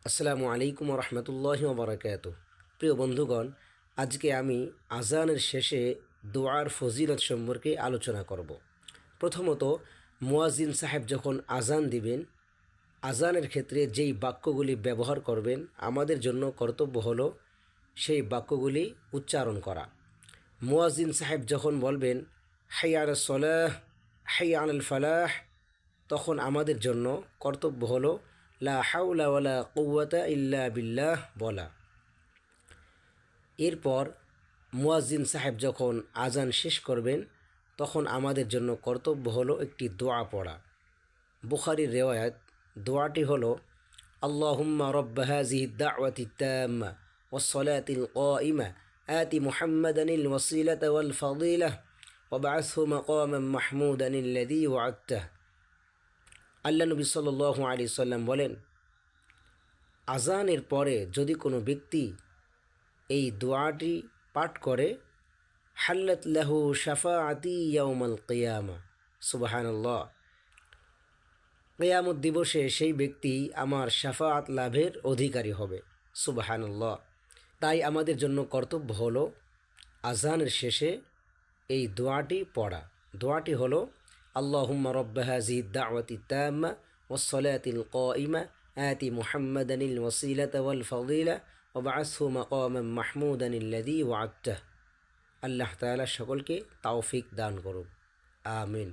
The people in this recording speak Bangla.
আসসালামু আলাইকুম রহমতুল্লাহি ওবরাকাতুহ। প্রিয় বন্ধুগণ, আজকে আমি আজানের শেষে দোয়ার ফজিলত সম্পর্কে আলোচনা করব। প্রথমত, মুয়াজ্জিন সাহেব যখন আজান দিবেন, আজানের ক্ষেত্রে যেই বাক্যগুলি ব্যবহার করবেন, আমাদের জন্য কর্তব্য হলো সেই বাক্যগুলি উচ্চারণ করা। মুয়াজ্জিন সাহেব যখন বলবেন হাইয়া আলাস সালাহ, হাইয়া আলাল ফালাহ, তখন আমাদের জন্য কর্তব্য হলো লা হাওলা ওয়ালা কুওয়াতা ইল্লা বিল্লাহ বলা। এরপর মুয়াজ্জিন সাহেব যখন আজান শেষ করবেন, তখন আমাদের জন্য কর্তব্য হলো একটি দোয়া পড়া। বুখারীর রেওয়ায়াত, দোয়াটি হলো আল্লাহুম্মা রব্বা হাযিহি দাওয়াতি তাম্মা ওয়াস সালাতিল কাইমা আতি মুহাম্মাদানিল ওয়াসিলাতা ওয়াল ফাদিলাহ ওয়াবআসহু মাকামান মাহমুদানিল্লাযী ওয়া'আদতাহু। আল্লাহ নবী সাল্লাল্লাহু আলাইহি সাল্লাম বলেন, আজানের পরে যদি কোনো ব্যক্তি এই দোয়াটি পাঠ করে, হাল্লাত লাহু শাফাআতি ইয়াউমাল কিয়ামা, সুবহানাল্লাহ, কিয়ামত দিবসে সেই ব্যক্তি আমার শাফাআত লাভের অধিকারী হবে, সুবহানাল্লাহ। তাই আমাদের জন্য কর্তব্য হলো আজানের শেষে এই দোয়াটি পড়া। দোয়াটি হলো আল্লাহুম্মা রব্বা হাযিহি দাওয়াতি তাম্মা ওয়াস সালাতিল কাইমা আতি মুহাম্মাদানিল ওয়াসিলাতা ওয়াল ফাদিলা ওয়াবআসহু মাকামান মাহমুদানিল্লাযী ওয়া'আদতাহু। আল্লাহ তাআলা সকলকে তৌফিক দান করুন, আমিন।